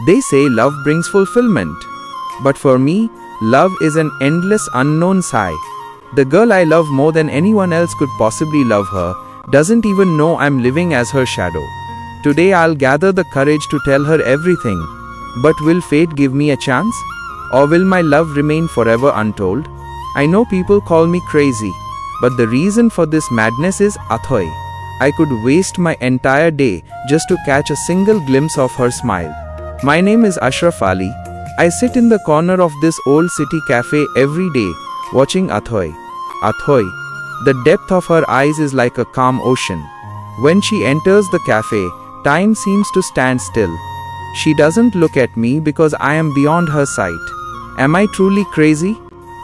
They say love brings fulfillment. But for me, love is an endless unknown sigh. The girl I love more than anyone else could possibly love her doesn't even know I'm living as her shadow. Today I'll gather the courage to tell her everything. But will fate give me a chance? Or will my love remain forever untold? I know people call me crazy, but the reason for this madness is Athoy. I could waste my entire day just to catch a single glimpse of her smile. My name is Ashraf Ali. I sit in the corner of this old city cafe every day, watching Athoy. Athoy. The depth of her eyes is like a calm ocean. When she enters the cafe, time seems to stand still. She doesn't look at me because I am beyond her sight. Am I truly crazy?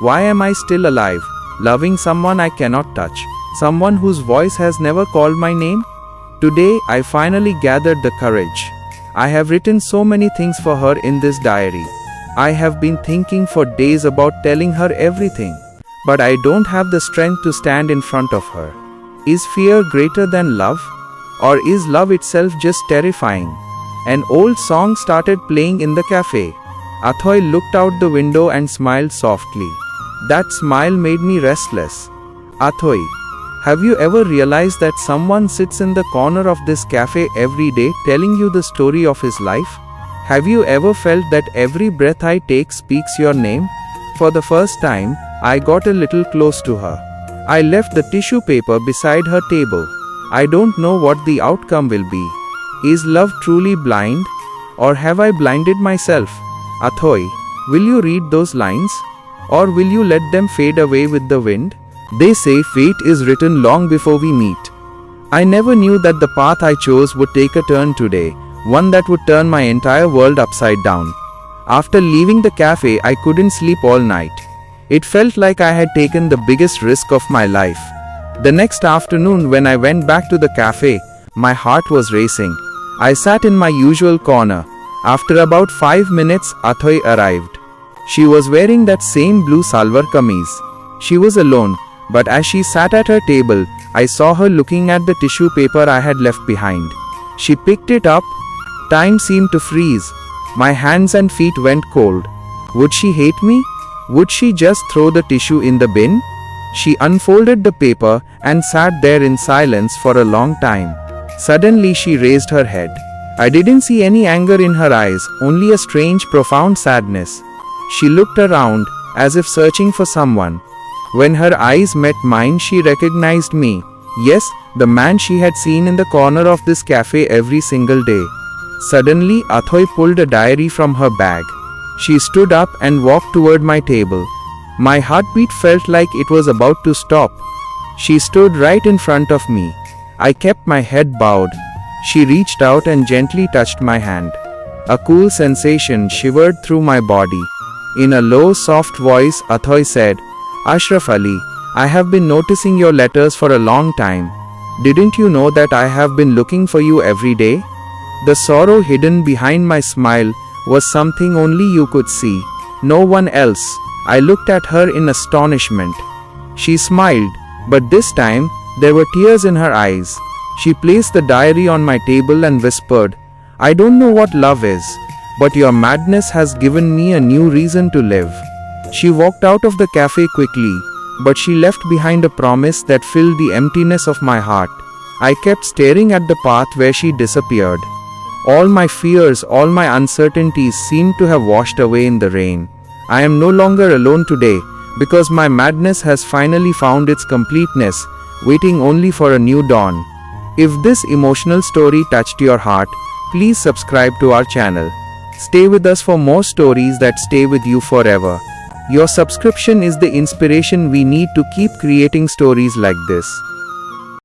Why am I still alive, loving someone I cannot touch, someone whose voice has never called my name? Today, I finally gathered the courage. I have written so many things for her in this diary. I have been thinking for days about telling her everything, but I don't have the strength to stand in front of her. Is fear greater than love? Or is love itself just terrifying? An old song started playing in the cafe. Athoy looked out the window and smiled softly. That smile made me restless. Athoy, have you ever realized that someone sits in the corner of this cafe every day telling you the story of his life? Have you ever felt that every breath I take speaks your name? For the first time, I got a little close to her. I left the tissue paper beside her table. I don't know what the outcome will be. Is love truly blind? Or have I blinded myself? Athoy, will you read those lines? Or will you let them fade away with the wind? They say fate is written long before we meet. I never knew that the path I chose would take a turn today, one that would turn my entire world upside down. After leaving the cafe, I couldn't sleep all night. It felt like I had taken the biggest risk of my life. The next afternoon, when I went back to the cafe, my heart was racing. I sat in my usual corner. After about 5 minutes, Athoy arrived. She was wearing that same blue salwar kameez. She was alone, but as she sat at her table, I saw her looking at the tissue paper I had left behind. She picked it up. Time seemed to freeze. My hands and feet went cold. Would she hate me? Would she just throw the tissue in the bin? She unfolded the paper and sat there in silence for a long time. Suddenly she raised her head. I didn't see any anger in her eyes, only a strange, profound sadness. She looked around, as if searching for someone. When her eyes met mine, she recognized me. Yes, the man she had seen in the corner of this cafe every single day. Suddenly, Athoy pulled a diary from her bag. She stood up and walked toward my table. My heartbeat felt like it was about to stop. She stood right in front of me. I kept my head bowed. She reached out and gently touched my hand. A cool sensation shivered through my body. In a low, soft voice, Athoy said, "Ashraf Ali, I have been noticing your letters for a long time. Didn't you know that I have been looking for you every day?" The sorrow hidden behind my smile was something only you could see, no one else. I looked at her in astonishment. She smiled, but this time, there were tears in her eyes. She placed the diary on my table and whispered, "I don't know what love is, but your madness has given me a new reason to live." She walked out of the cafe quickly, but she left behind a promise that filled the emptiness of my heart. I kept staring at the path where she disappeared. All my fears, all my uncertainties seemed to have washed away in the rain. I am no longer alone today, because my madness has finally found its completeness, waiting only for a new dawn. If this emotional story touched your heart, please subscribe to our channel. Stay with us for more stories that stay with you forever. Your subscription is the inspiration we need to keep creating stories like this.